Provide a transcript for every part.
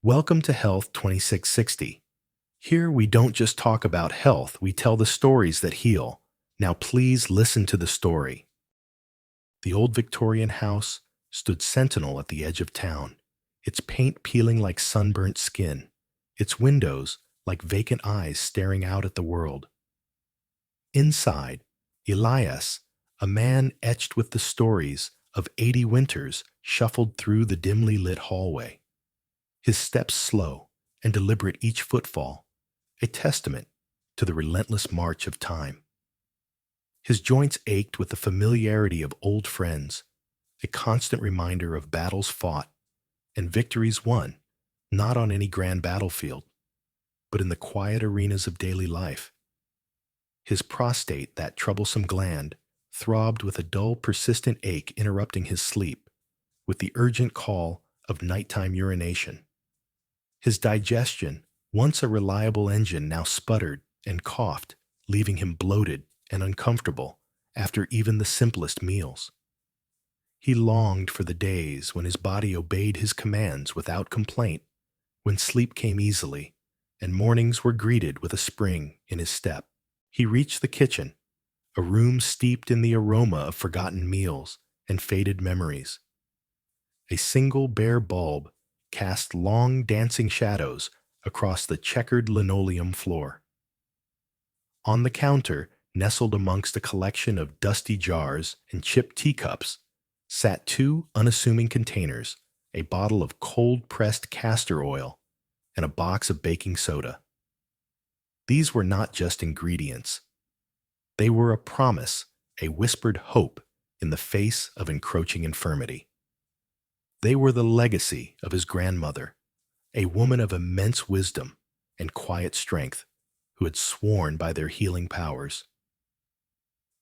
Welcome to Health 2660. Here we don't just talk about health, we tell the stories that heal. Now please listen to the story. The old Victorian house stood sentinel at the edge of town, its paint peeling like sunburnt skin, its windows like vacant eyes staring out at the world. Inside, Elias, a man etched with the stories of 80 winters, shuffled through the dimly lit hallway. His steps slow and deliberate each footfall, a testament to the relentless march of time. His joints ached with the familiarity of old friends, a constant reminder of battles fought and victories won, not on any grand battlefield, but in the quiet arenas of daily life. His prostate, that troublesome gland, throbbed with a dull, persistent ache interrupting his sleep, with the urgent call of nighttime urination. His digestion, once a reliable engine, now sputtered and coughed, leaving him bloated and uncomfortable after even the simplest meals. He longed for the days when his body obeyed his commands without complaint, when sleep came easily, and mornings were greeted with a spring in his step. He reached the kitchen, a room steeped in the aroma of forgotten meals and faded memories. A single bare bulb cast long dancing shadows across the checkered linoleum floor. On the counter, nestled amongst a collection of dusty jars and chipped teacups, sat two unassuming containers, a bottle of cold-pressed castor oil, and a box of baking soda. These were not just ingredients. They were a promise, a whispered hope in the face of encroaching infirmity. They were the legacy of his grandmother, a woman of immense wisdom and quiet strength who had sworn by their healing powers.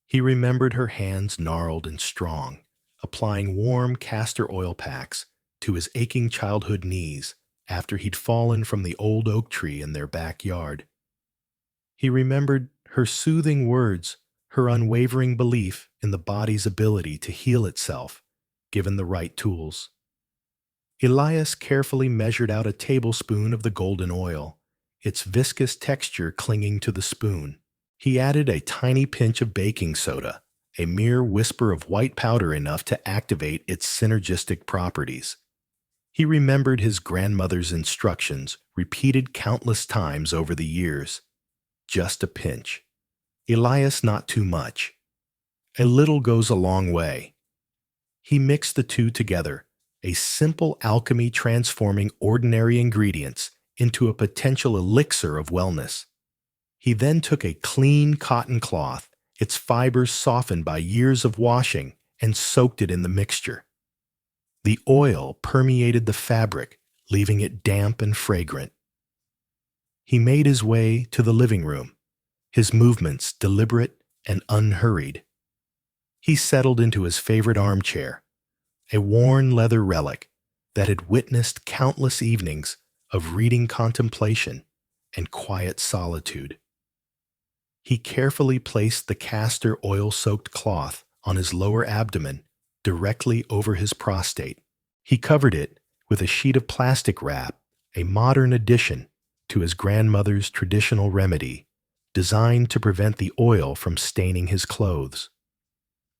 He remembered her hands gnarled and strong, applying warm castor oil packs to his aching childhood knees after he'd fallen from the old oak tree in their backyard. He remembered her soothing words, her unwavering belief in the body's ability to heal itself, given the right tools. Elias carefully measured out a tablespoon of the golden oil, its viscous texture clinging to the spoon. He added a tiny pinch of baking soda, a mere whisper of white powder enough to activate its synergistic properties. He remembered his grandmother's instructions, repeated countless times over the years. Just a pinch. Elias, not too much. A little goes a long way. He mixed the two together, a simple alchemy transforming ordinary ingredients into a potential elixir of wellness. He then took a clean cotton cloth, its fibers softened by years of washing, and soaked it in the mixture. The oil permeated the fabric, leaving it damp and fragrant. He made his way to the living room, his movements deliberate and unhurried. He settled into his favorite armchair, a worn leather relic that had witnessed countless evenings of reading contemplation and quiet solitude. He carefully placed the castor oil-soaked cloth on his lower abdomen directly over his prostate. He covered it with a sheet of plastic wrap, a modern addition to his grandmother's traditional remedy, designed to prevent the oil from staining his clothes.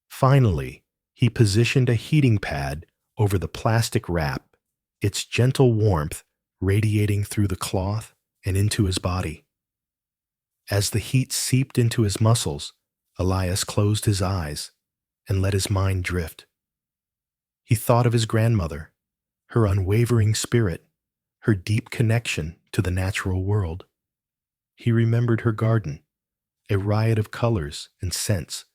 Finally, he positioned a heating pad over the plastic wrap, its gentle warmth radiating through the cloth and into his body. As the heat seeped into his muscles, Elias closed his eyes and let his mind drift. He thought of his grandmother, her unwavering spirit, her deep connection to the natural world. He remembered her garden, a riot of colors and scents,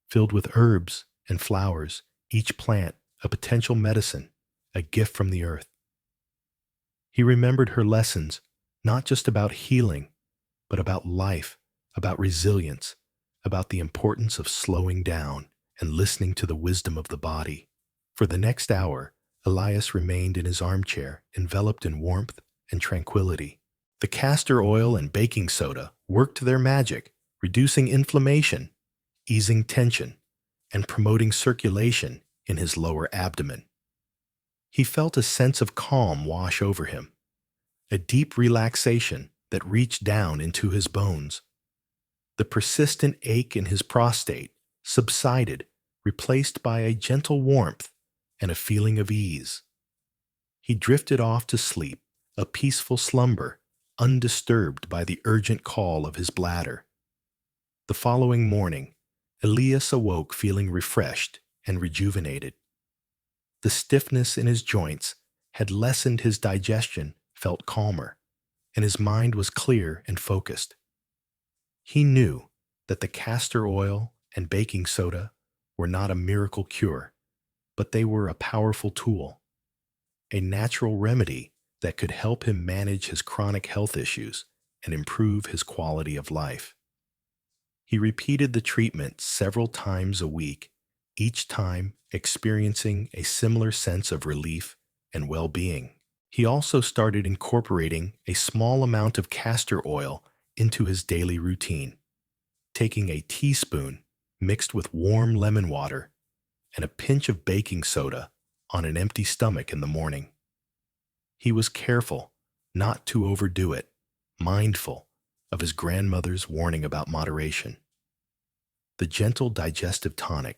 filled with herbs and flowers, each plant a potential medicine, a gift from the earth. He remembered her lessons, not just about healing, but about life, about resilience, about the importance of slowing down and listening to the wisdom of the body. For the next hour, Elias remained in his armchair, enveloped in warmth and tranquility. The castor oil and baking soda worked their magic, reducing inflammation, easing tension, and promoting circulation in his lower abdomen. He felt a sense of calm wash over him, a deep relaxation that reached down into his bones. The persistent ache in his prostate subsided, replaced by a gentle warmth and a feeling of ease. He drifted off to sleep, a peaceful slumber, undisturbed by the urgent call of his bladder. The following morning, Elias awoke feeling refreshed and rejuvenated. The stiffness in his joints had lessened, his digestion felt calmer, and his mind was clear and focused. He knew that the castor oil and baking soda were not a miracle cure, but they were a powerful tool, a natural remedy that could help him manage his chronic health issues and improve his quality of life. He repeated the treatment several times a week, each time experiencing a similar sense of relief and well-being. He also started incorporating a small amount of castor oil into his daily routine, taking a teaspoon mixed with warm lemon water and a pinch of baking soda on an empty stomach in the morning. He was careful not to overdo it, mindful of his grandmother's warning about moderation. The gentle digestive tonic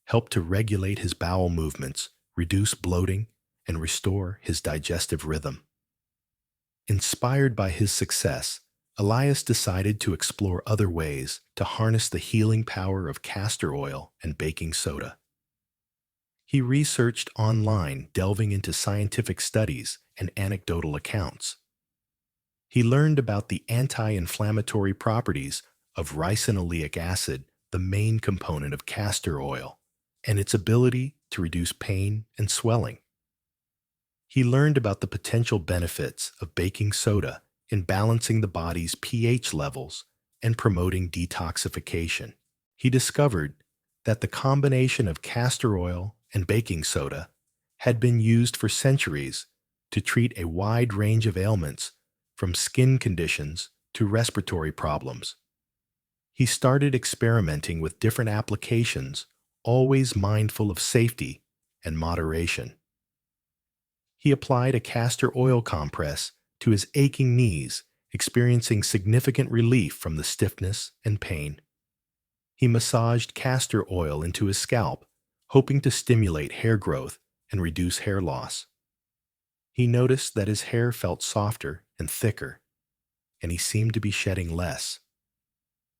helped to regulate his bowel movements, reduce bloating, and restore his digestive rhythm. Inspired by his success, Elias decided to explore other ways to harness the healing power of castor oil and baking soda. He researched online, delving into scientific studies and anecdotal accounts. He learned about the anti-inflammatory properties of ricinoleic acid, the main component of castor oil, and its ability to reduce pain and swelling. He learned about the potential benefits of baking soda in balancing the body's pH levels and promoting detoxification. He discovered that the combination of castor oil and baking soda had been used for centuries to treat a wide range of ailments, from skin conditions to respiratory problems. He started experimenting with different applications, always mindful of safety and moderation. He applied a castor oil compress to his aching knees, experiencing significant relief from the stiffness and pain. He massaged castor oil into his scalp, hoping to stimulate hair growth and reduce hair loss. He noticed that his hair felt softer and thicker, and he seemed to be shedding less.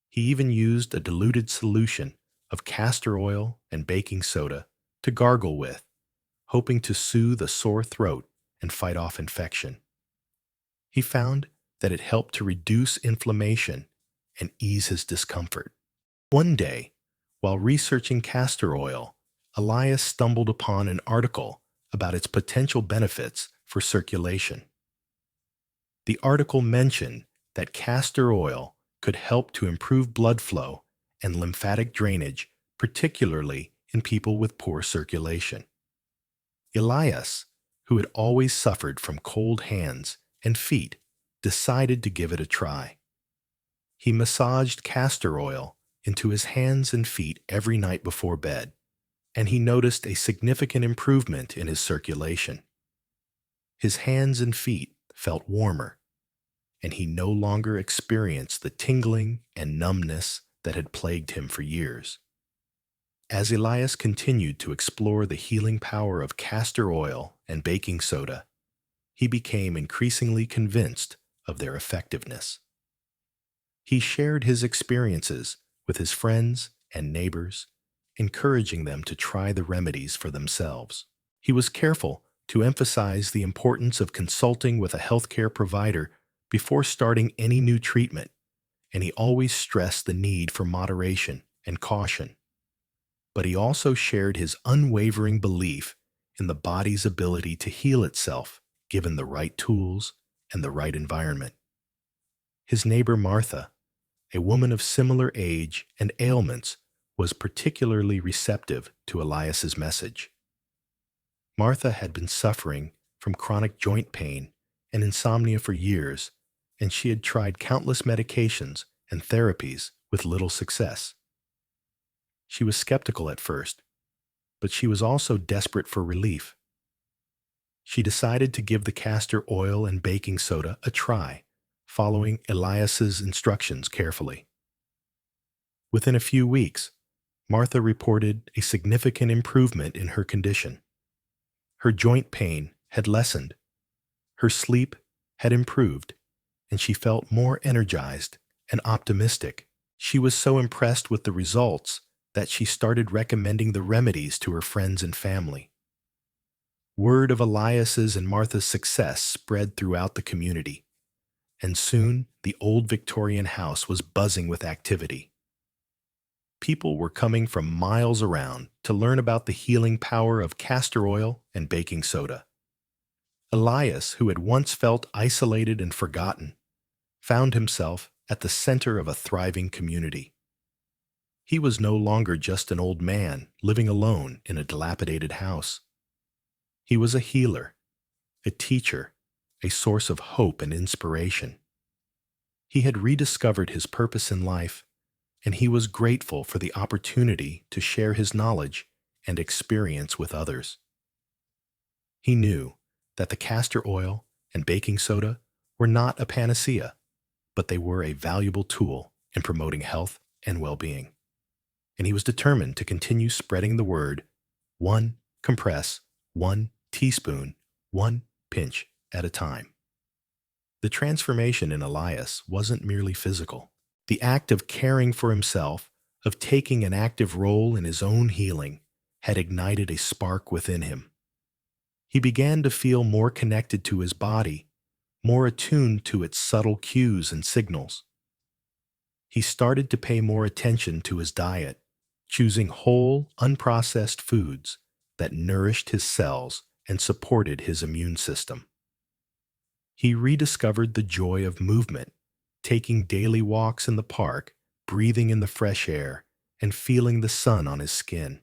He even used a diluted solution of castor oil and baking soda to gargle with, hoping to soothe a sore throat and fight off infection. He found that it helped to reduce inflammation and ease his discomfort. One day, while researching castor oil, Elias stumbled upon an article about its potential benefits for circulation. The article mentioned that castor oil could help to improve blood flow and lymphatic drainage, particularly in people with poor circulation. Elias, who had always suffered from cold hands and feet, decided to give it a try. He massaged castor oil into his hands and feet every night before bed, and he noticed a significant improvement in his circulation. His hands and feet felt warmer, and he no longer experienced the tingling and numbness that had plagued him for years. As Elias continued to explore the healing power of castor oil and baking soda, he became increasingly convinced of their effectiveness. He shared his experiences with his friends and neighbors, encouraging them to try the remedies for themselves. He was careful to emphasize the importance of consulting with a healthcare provider before starting any new treatment, and he always stressed the need for moderation and caution. But he also shared his unwavering belief in the body's ability to heal itself given the right tools and the right environment. His neighbor Martha, a woman of similar age and ailments, was particularly receptive to Elias's message. Martha had been suffering from chronic joint pain and insomnia for years, and she had tried countless medications and therapies with little success. She was skeptical at first, but she was also desperate for relief. She decided to give the castor oil and baking soda a try, following Elias's instructions carefully. Within a few weeks, Martha reported a significant improvement in her condition. Her joint pain had lessened, her sleep had improved, and she felt more energized and optimistic. She was so impressed with the results that she started recommending the remedies to her friends and family. Word of Elias's and Martha's success spread throughout the community, and soon the old Victorian house was buzzing with activity. People were coming from miles around to learn about the healing power of castor oil and baking soda. Elias, who had once felt isolated and forgotten, found himself at the center of a thriving community. He was no longer just an old man living alone in a dilapidated house. He was a healer, a teacher, a source of hope and inspiration. He had rediscovered his purpose in life, and he was grateful for the opportunity to share his knowledge and experience with others. He knew that the castor oil and baking soda were not a panacea, but they were a valuable tool in promoting health and well-being. And he was determined to continue spreading the word, one compress, 1 teaspoon, 1 pinch at a time. The transformation in Elias wasn't merely physical. The act of caring for himself, of taking an active role in his own healing, had ignited a spark within him. He began to feel more connected to his body, more attuned to its subtle cues and signals. He started to pay more attention to his diet, choosing whole, unprocessed foods that nourished his cells and supported his immune system. He rediscovered the joy of movement, taking daily walks in the park, breathing in the fresh air, and feeling the sun on his skin.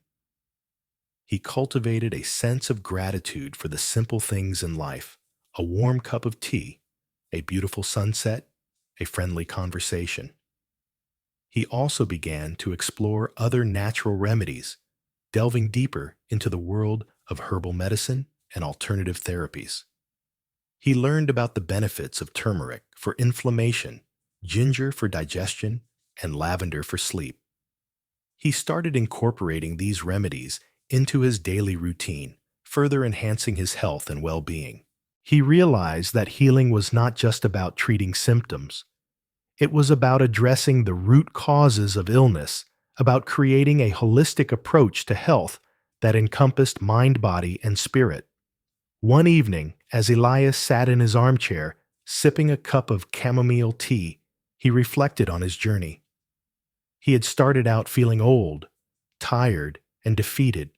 He cultivated a sense of gratitude for the simple things in life: a warm cup of tea, a beautiful sunset, a friendly conversation. He also began to explore other natural remedies, delving deeper into the world of herbal medicine and alternative therapies. He learned about the benefits of turmeric for inflammation, ginger for digestion, and lavender for sleep. He started incorporating these remedies into his daily routine, further enhancing his health and well-being. He realized that healing was not just about treating symptoms. It was about addressing the root causes of illness, about creating a holistic approach to health that encompassed mind, body, and spirit. One evening, as Elias sat in his armchair, sipping a cup of chamomile tea, he reflected on his journey. He had started out feeling old, tired, and defeated,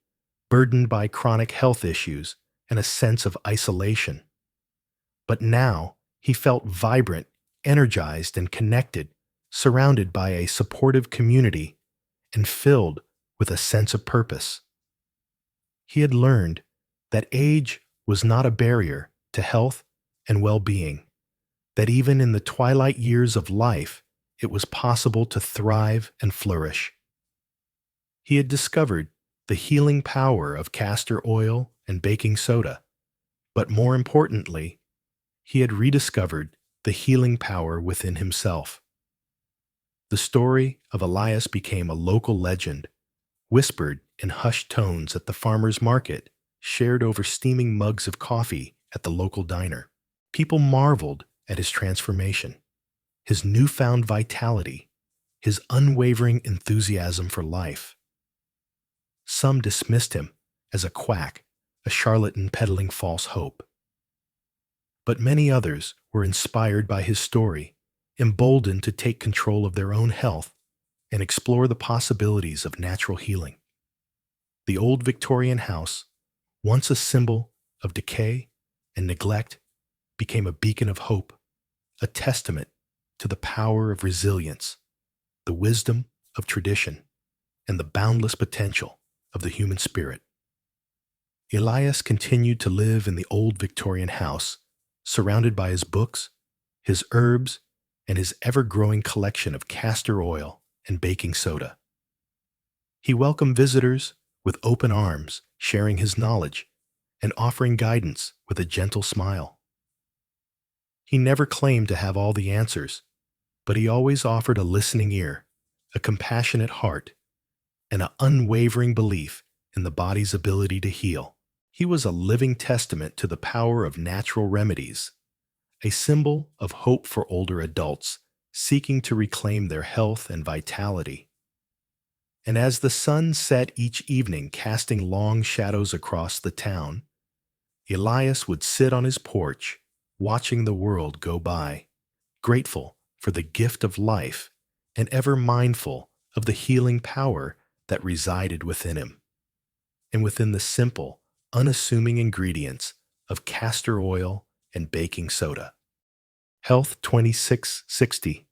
burdened by chronic health issues and a sense of isolation. But now he felt vibrant, energized, and connected, surrounded by a supportive community and filled with a sense of purpose. He had learned that age was not a barrier to health and well-being, that even in the twilight years of life, it was possible to thrive and flourish. He had discovered the healing power of castor oil and baking soda, but more importantly, he had rediscovered the healing power within himself. The story of Elias became a local legend, whispered in hushed tones at the farmer's market, shared over steaming mugs of coffee at the local diner. People marveled at his transformation, his newfound vitality, his unwavering enthusiasm for life. Some dismissed him as a quack, a charlatan peddling false hope. But many others were inspired by his story, emboldened to take control of their own health and explore the possibilities of natural healing. The old Victorian house, once a symbol of decay and neglect, became a beacon of hope, a testament to the power of resilience, the wisdom of tradition, and the boundless potential of the human spirit. Elias continued to live in the old Victorian house, surrounded by his books, his herbs, and his ever-growing collection of castor oil and baking soda. He welcomed visitors with open arms, sharing his knowledge and offering guidance with a gentle smile. He never claimed to have all the answers, but he always offered a listening ear, a compassionate heart, and an unwavering belief in the body's ability to heal. He was a living testament to the power of natural remedies, a symbol of hope for older adults seeking to reclaim their health and vitality. And as the sun set each evening, casting long shadows across the town, Elias would sit on his porch, watching the world go by, grateful for the gift of life and ever mindful of the healing power that resided within him, and within the simple, unassuming ingredients of castor oil and baking soda. Health 2660.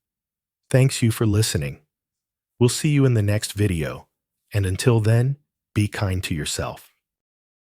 Thanks you for listening. We'll see you in the next video, and until then, be kind to yourself.